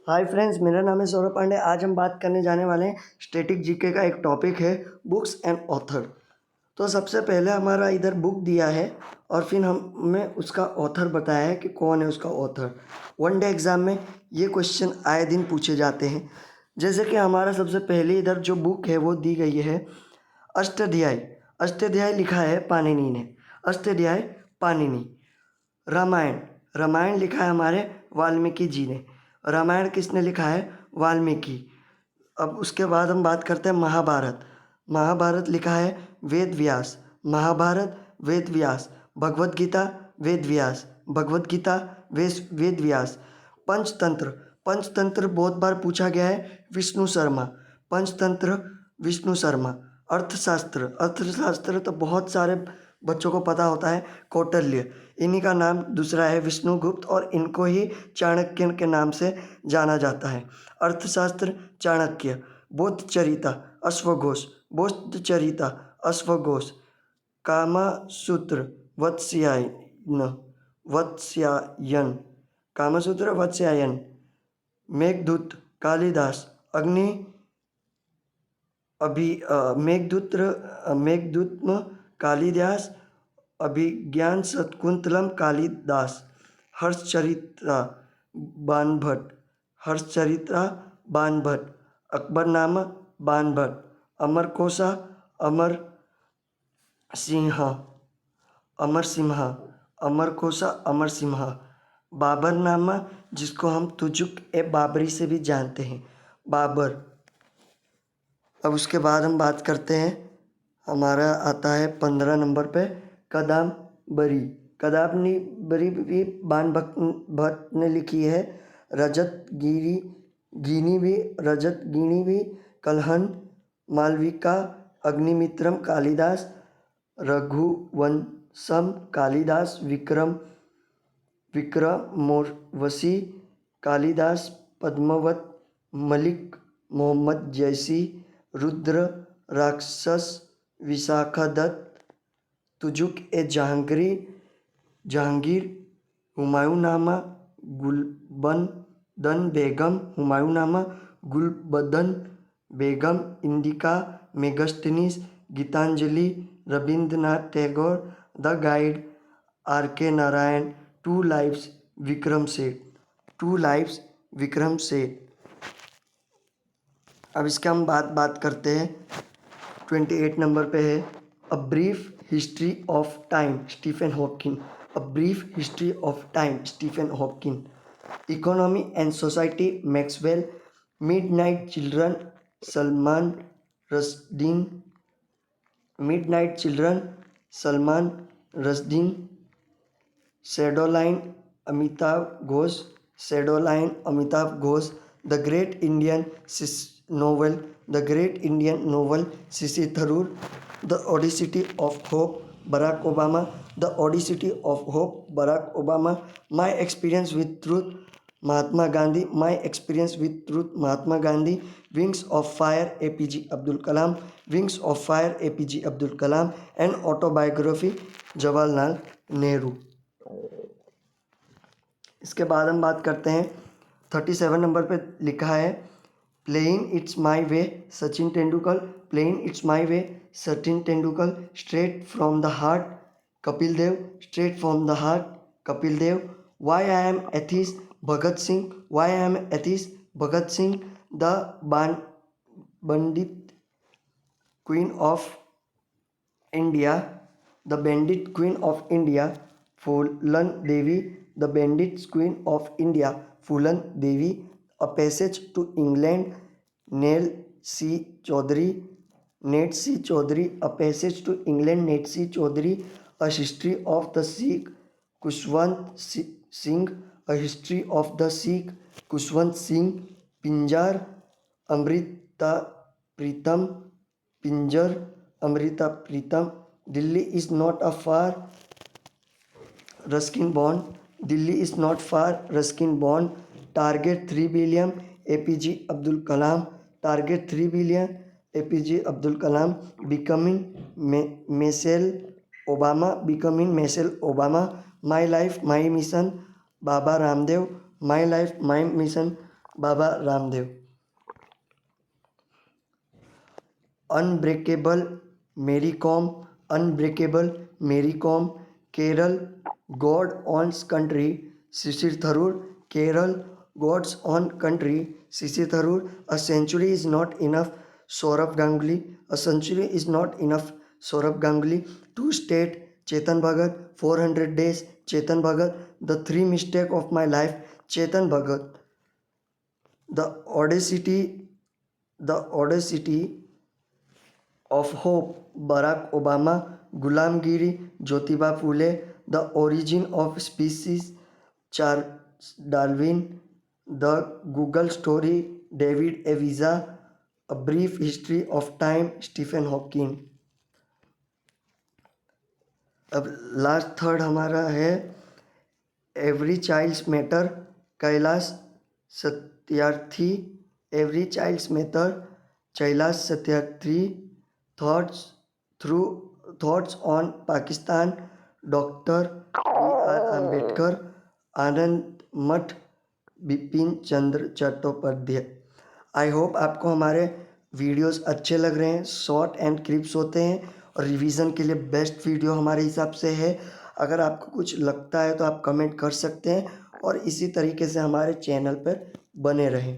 Hi friends, मेरा नाम है सौरभ पांडे। आज हम बात करने जाने वाले हैं स्टैटिक जीके का। एक टॉपिक है बुक्स एंड ऑथर। तो सबसे पहले हमारा इधर बुक दिया है और फिर हमें उसका ऑथर बताया है कि कौन है उसका ऑथर। वन डे एग्ज़ाम में ये क्वेश्चन आए दिन पूछे जाते हैं। जैसे कि हमारा सबसे पहले इधर जो बुक है वो दी गई है अष्टाध्यायी। अष्टाध्यायी लिखा है पाणिनि ने। अष्टाध्यायी पाणिनि। रामायण। रामायण लिखा है हमारे वाल्मीकि जी ने। रामायण किसने लिखा है? वाल्मीकि। अब उसके बाद हम बात करते हैं महाभारत। महाभारत लिखा है वेद व्यास। महाभारत वेद व्यास। भगवत गीता वेद व्यास। भगवत गीता वेद व्यास। पंचतंत्र। पंचतंत्र बहुत बार पूछा गया है, विष्णु शर्मा। पंचतंत्र विष्णु शर्मा। अर्थशास्त्र। अर्थशास्त्र तो बहुत सारे बच्चों को पता होता है, कौटिल्य। इन्हीं का नाम दूसरा है विष्णुगुप्त और इनको ही चाणक्य के नाम से जाना जाता है। अर्थशास्त्र चाणक्य। बोधचरिता अश्वघोष। बोधचरिता अश्वघोष। कामसूत्र वत्स्यायन। वत्स्यायन। कामसूत्र वत्स्यायन। मेघदूत कालिदास। अग्नि मेघदूत कालिदास। अभिज्ञान शकुंतलम कालिदास। हर्षचरित्रा बाणभट्ट। हर्षचरित्रा बाणभट्ट। अकबरनामा बाणभट्ट। अमरकोशा अमर सिंह। अमर सिम्हा। अमरकोशा अमर सिम्हा। बाबरनामा, जिसको हम तुजुक ए बाबरी से भी जानते हैं, बाबर। अब उसके बाद हम बात करते हैं, हमारा आता है 15 नंबर पे कदम्बरी। कदम्बरी भी बाणभट्ट ने लिखी है। रजत गिनी भी। रजत गिनी भी। Kalhana Malvika. Agnimitram Kalidas. Raghuvamsham Kalidas. विक्रमोर्वशी Kalidas. Padmaavat Malik Mohammad Jayasi. Rudra Rakshas Vishakhadatta. Tuzuk e Jahangir. Humayunnama Gulbadan Begum. Humayunnama Gulbadan Begum. Indica Megasthenes. Gitanjali Rabindranath Tagore. The guide R K. Narayan. Two lives Vikram Seth. Two lives Vikram सेठ। अब इसका हम बात करते हैं, 28 नंबर पे है a brief history of time Stephen Hawking. A brief history of time Stephen Hawking. Economy and society Maxwell. Midnight children Salman Rushdie. Midnight children Salman Rushdie. Shadow line Amitav Ghosh. Shadow line Amitav Ghosh. The great Indian novel. The great Indian novel Shashi Tharoor. The audacity of hope Barack Obama. The audacity of hope Barack Obama. My experience with truth Mahatma Gandhi. My experience with truth Mahatma Gandhi. Wings of fire APJ Abdul Kalam. Wings of fire APJ Abdul Kalam and autobiography Jawaharlal Nehru. इसके बाद हम बात करते हैं, 37 number पे लिखा है playing it's my way Sachin Tendulkar. Playing it's my way Sachin Tendulkar. Straight from the heart Kapil Dev. Straight from the heart Kapil Dev. Why I am atheist Bhagat Singh. Why I am atheist Bhagat Singh. The bandit queen of India। The bandit queen of India Phoolan Devi. The bandit queen of India Phoolan Devi. A passage to England नेल C Chaudhuri. नेट C Chaudhuri. A passage to England Nirad C Chaudhuri. A history of the Sikh Khushwant Singh. A history of the Sikh Khushwant Singh. Pinjar Amrita Pritam. Pinjar Amrita Pritam. Delhi is not a far Ruskin Bond. Delhi is not far Ruskin Bond. Target 3 billion APJ Abdul Kalam. Target 3 billion APJ Abdul Kalam. Becoming Michelle Obama. Becoming Michelle Obama. My life my mission Baba Ramdev. My life my mission Baba Ramdev. Unbreakable Mary Kom, unbreakable Mary Kom, Kerala God owns country Shishir Tharoor, Kerala God's on country Shishir Tharoor, a century is not enough Sourav Ganguly, a century is not enough Sourav Ganguly, two state Chetan Bhagat, 400 days Chetan Bhagat, the three mistake of my life Chetan Bhagat, the audacity of hope Barack Obama, Gulamgiri Jyotiba Phule, the origin of species Charles Darwin, the Google story David एविजा, a brief history of time Stephen Hawking. अब last third हमारा है every child's matter Kailash Satyarthi, every child's matter Kailash Satyarthi, thoughts on Pakistan doctor B.R. Ambedkar, Anand Math Bipin Chandra Chattopadhyay. I hope आपको हमारे videos अच्छे लग रहे हैं, शॉर्ट एंड क्रिप्स होते हैं और रिवीजन के लिए बेस्ट वीडियो हमारे हिसाब से है। अगर आपको कुछ लगता है तो आप कमेंट कर सकते हैं और इसी तरीके से हमारे चैनल पर बने रहें।